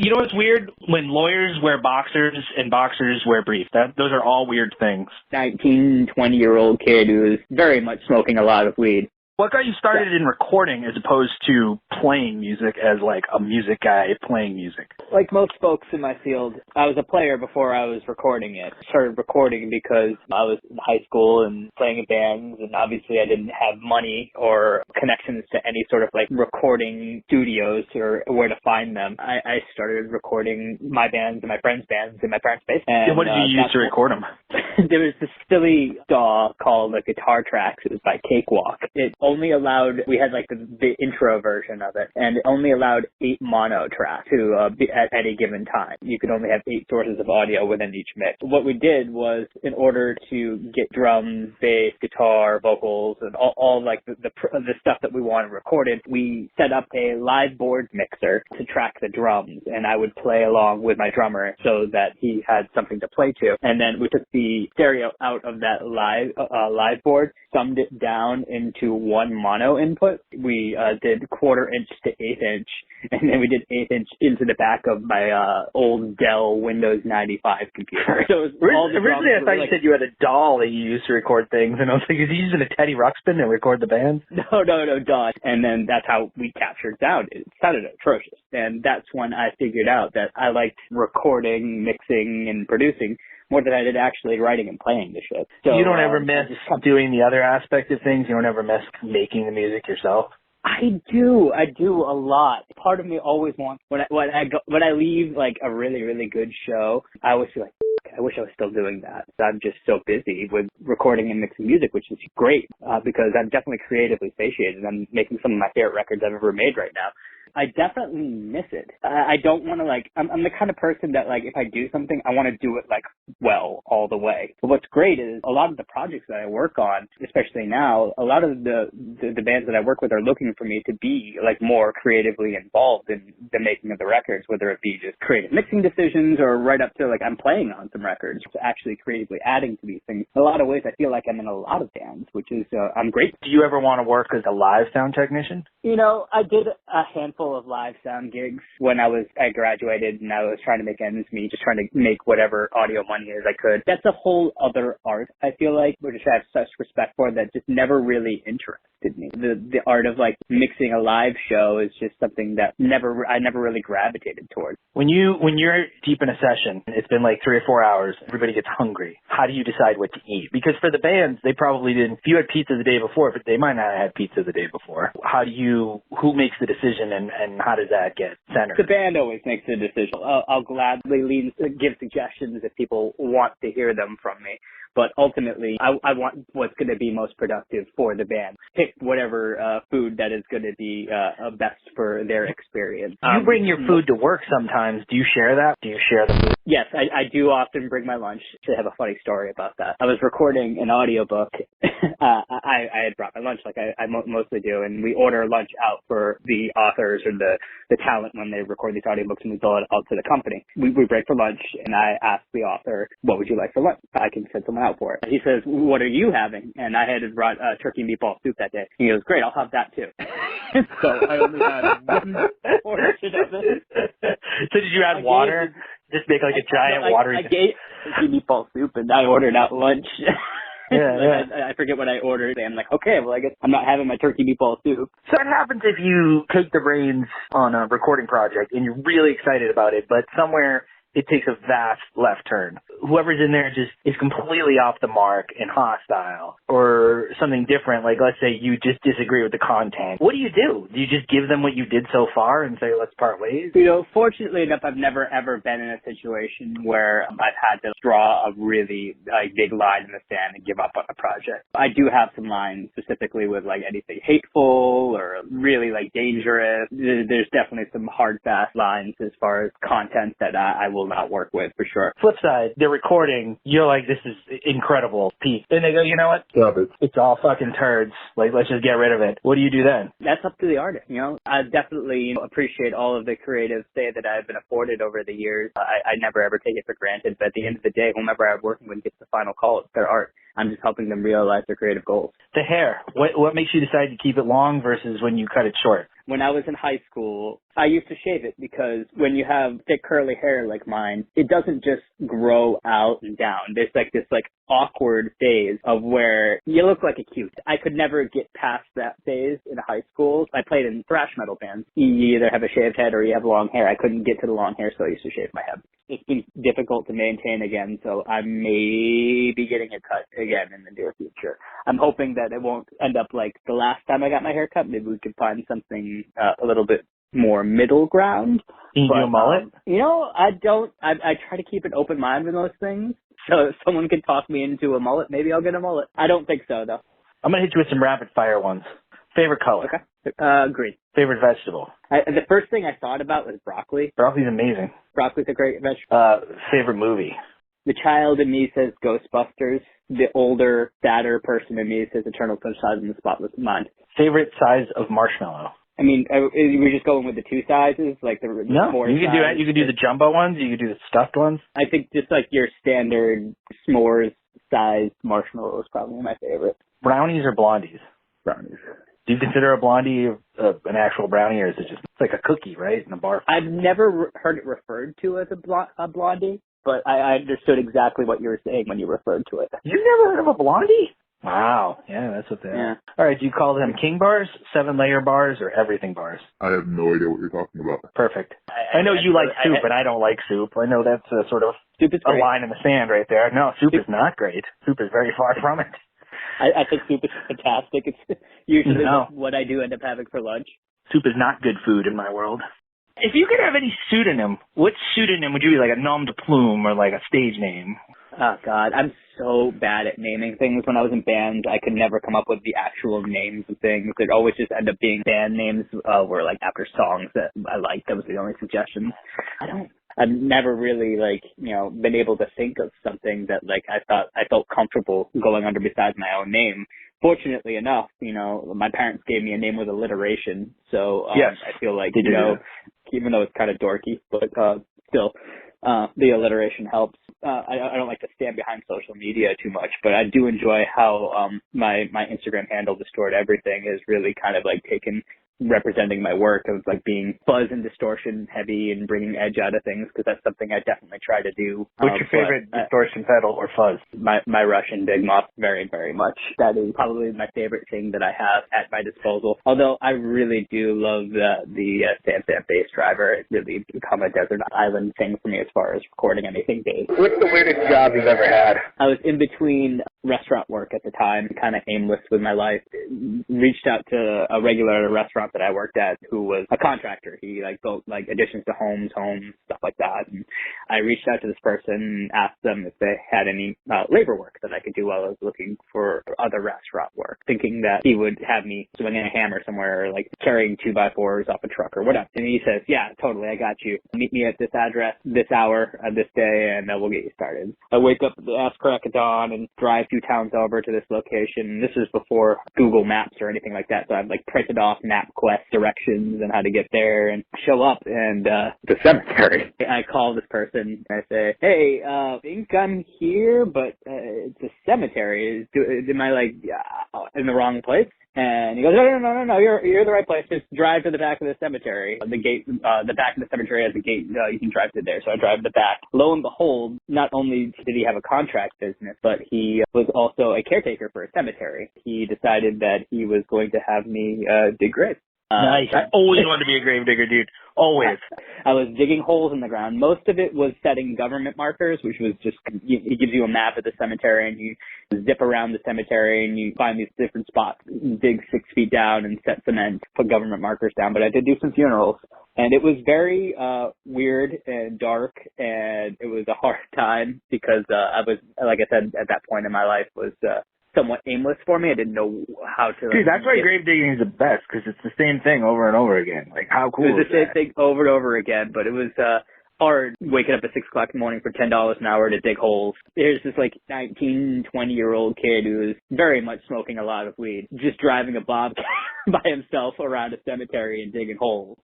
You know what's weird? When lawyers wear boxers and boxers wear briefs. Those are all weird things. 19, 20-year-old kid who is very much smoking a lot of weed. What got you started in recording as opposed to playing music as like a music guy playing music? Like most folks in my field, I was a player before I was recording it. I started recording because I was in high school and playing in bands, and obviously I didn't have money or connections to any sort of like recording studios or where to find them. I started recording my bands and my friends' bands in my parents' basement. And what did you use to record them? There was this silly DAW called Guitar Tracks. It was by Cakewalk. It only allowed, we had like the intro version of it, and it only allowed 8 mono tracks to be at any given time. You could only have 8 sources of audio within each mix. What we did was, in order to get drums, bass, guitar, vocals, and all like the stuff that we wanted recorded, we set up a live board mixer to track the drums, and I would play along with my drummer so that he had something to play to. And then we took the stereo out of that live board, summed it down into one mono input. We did 1/4 inch to 1/8 inch, and then we did 1/8 inch into the back of my old Dell Windows 95 computer. So originally I thought you said you had a doll that you used to record things, and I was like, is he using a Teddy Ruxpin to record the band? No, DAW. And then that's how we captured sound. It sounded atrocious. And that's when I figured out that I liked recording, mixing, and producing more than I did actually writing and playing the shit. So you don't ever miss doing the other aspect of things? You don't ever miss making the music yourself? I do a lot. Part of me always wants, when I leave like a really, really good show, I always feel like, I wish I was still doing that. I'm just so busy with recording and mixing music, which is great because I'm definitely creatively satiated. I'm making some of my favorite records I've ever made right now. I definitely miss it. I don't want to I'm the kind of person that like, if I do something, I want to do it like well all the way. But what's great is a lot of the projects that I work on, especially now, a lot of the bands that I work with are looking for me to be like more creatively involved in the making of the records, whether it be just creative mixing decisions or right up to like I'm playing on some records, actually creatively adding to these things. In a lot of ways, I feel like I'm in a lot of bands, which is, I'm great. Do you ever want to work as a live sound technician? You know, I did a handful of live sound gigs when I graduated and I was trying to make ends meet, just trying to make whatever audio money as I could. That's a whole other art, I feel like, which I have such respect for, that just never really interested me. The art of like mixing a live show is just something that I never really gravitated towards. When you're deep in a session, it's been like 3 or 4 hours, everybody gets hungry. How do you decide what to eat? Because for the bands, they probably didn't. If you had pizza the day before, but they might not have had pizza the day before. Who makes the decision and how does that get centered? The band always makes the decision. I'll gladly give suggestions if people want to hear them from me. But ultimately, I want what's going to be most productive for the band. Pick whatever food that is going to be best for their experience. You bring your food to work sometimes. Do you share that? Do you share the food? Yes, I do often bring my lunch. I have a funny story about that. I was recording an audiobook. I had brought my lunch like I mostly do, and we order lunch out for the authors or the talent when they record these audiobooks, and we bill it out to the company. We break for lunch, and I ask the author, what would you like for lunch? I can send someone out for it. And he says, what are you having? And I had brought turkey meatball soup that day. And he goes, great, I'll have that too. So I only had one portion of it. So did you add water? Just make like a giant watery... I gave turkey meatball soup, and I ordered out lunch. Yeah. I forget what I ordered, and I'm like, okay, well, I guess I'm not having my turkey meatball soup. So what happens if you take the reins on a recording project and you're really excited about it, but somewhere it takes a vast left turn? Whoever's in there just is completely off the mark and hostile, or something different. Like, let's say you just disagree with the content. What do? Do you just give them what you did so far and say, let's part ways? You know, fortunately enough, I've never ever been in a situation where I've had to draw a really big line in the sand and give up on a project. I do have some lines specifically with like anything hateful or really like dangerous. There's definitely some hard, fast lines as far as content that I will not work with for sure. Flip side, they're recording, you're like, this is incredible, peak. Then they go, you know what? Stop it. It's all fucking turds. Like, let's just get rid of it. What do you do then? That's up to the artist, you know? I definitely appreciate all of the creative say that I've been afforded over the years. I never ever take it for granted, but at the end of the day, whomever I'm working with gets the final call. It's their art. I'm just helping them realize their creative goals. The hair. What makes you decide to keep it long versus when you cut it short? when I was in high school, I used to shave it because when you have thick curly hair like mine, it doesn't just grow out and down. There's like this like awkward phase of where you look like a cute. I could never get past that phase in high school. I played in thrash metal bands. You either have a shaved head or you have long hair. I couldn't get to the long hair, so I used to shave my head. It's been difficult to maintain again, so I may be getting a cut again in the near future. I'm hoping that it won't end up like the last time I got my hair cut. Maybe we could find something a little bit more middle ground. Can you do a mullet? I try to keep an open mind with those things. So if someone can talk me into a mullet, maybe I'll get a mullet. I don't think so, though. I'm going to hit you with some rapid fire ones. Favorite color? Okay. Green. Favorite vegetable? The first thing I thought about was broccoli. Broccoli's amazing. Broccoli's a great vegetable. Favorite movie? The child in me says Ghostbusters. The older, sadder person in me says Eternal Sunshine of the Spotless Mind. Favorite size of marshmallow? I mean, we're just going with the two sizes, like the no. You could do size. You could do the jumbo ones. You could do the stuffed ones. I think just like your standard s'mores sized marshmallow is probably my favorite. Brownies or blondies? Brownies. Do you consider a blondie an actual brownie, or is it just it's like a cookie, right, in a bar? I've never heard it referred to as a blondie, but I understood exactly what you were saying when you referred to it. You've never heard of a blondie? Wow. Yeah, that's what they are. All right, do you call them king bars, 7-layer bars, or everything bars? I have no idea what you're talking about. Perfect. I know you like soup, and I don't like soup. I know that's a sort of soup is a line in the sand right there. No, soup is not great. Soup is very far from it. I think soup is fantastic. It's usually what I do end up having for lunch. Soup is not good food in my world. If you could have any pseudonym, what pseudonym would you be, like a nom de plume or like a stage name? Oh, God. I'm so bad at naming things. When I was in bands, I could never come up with the actual names of things. It'd always just end up being band names were like after songs that I liked. That was the only suggestion. I've never really been able to think of something that I felt comfortable going under besides my own name. Fortunately enough, my parents gave me a name with alliteration. So yes, I feel like, even though it's kind of dorky, but still, the alliteration helps. I don't like to stand behind social media too much, but I do enjoy how my Instagram handle, Distort Everything, is really kind of like representing my work of like being fuzz and distortion heavy and bringing edge out of things, because that's something I definitely try to do. What's your favorite distortion pedal or fuzz? My Russian Big Muff, very, very much. That is probably my favorite thing that I have at my disposal. Although I really do love the Sam bass driver. It's really become a desert island thing for me as far as recording anything bass. What's the weirdest job you've ever had? I was in between restaurant work at the time, kind of aimless with my life. Reached out to a regular at a restaurant that I worked at who was a contractor. He built additions to homes, stuff like that. And I reached out to this person and asked them if they had any labor work that I could do while I was looking for other restaurant work, thinking that he would have me swinging a hammer somewhere, or carrying 2x4s off a truck or whatever. And he says, yeah, totally, I got you. Meet me at this address, this hour, this day, and we'll get you started. I wake up at the ass crack of dawn and drive 2 towns over to this location. This is before Google Maps or anything like that, so I've printed off MapQuest directions and how to get there, and show up and the cemetery. I call this person and I say, hey, I think I'm here, but it's a cemetery. Am I in the wrong place? And he goes, no, you're the right place. Just drive to the back of the cemetery. The gate, the back of the cemetery has a gate. You can drive to there. So I drive to the back. Lo and behold, not only did he have a contract business, but he was also a caretaker for a cemetery. He decided that he was going to have me dig graves. Nice. I always wanted to be a grave digger, dude. Always. I was digging holes in the ground. Most of it was setting government markers, which was just, he gives you a map of the cemetery, and you zip around the cemetery and you find these different spots, dig 6 feet down and set cement, put government markers down. But I did do some funerals, and it was very weird and dark, and it was a hard time because I was, like I said, at that point in my life was somewhat aimless for me. I didn't know how to. Dude, that's why grave digging is the best, because it's the same thing over and over again. How cool it was is the same thing over and over again, but it was hard waking up at 6 o'clock in the morning for $10 an hour to dig holes. There's this 19, 20-year-old kid who was very much smoking a lot of weed, just driving a bobcat by himself around a cemetery and digging holes.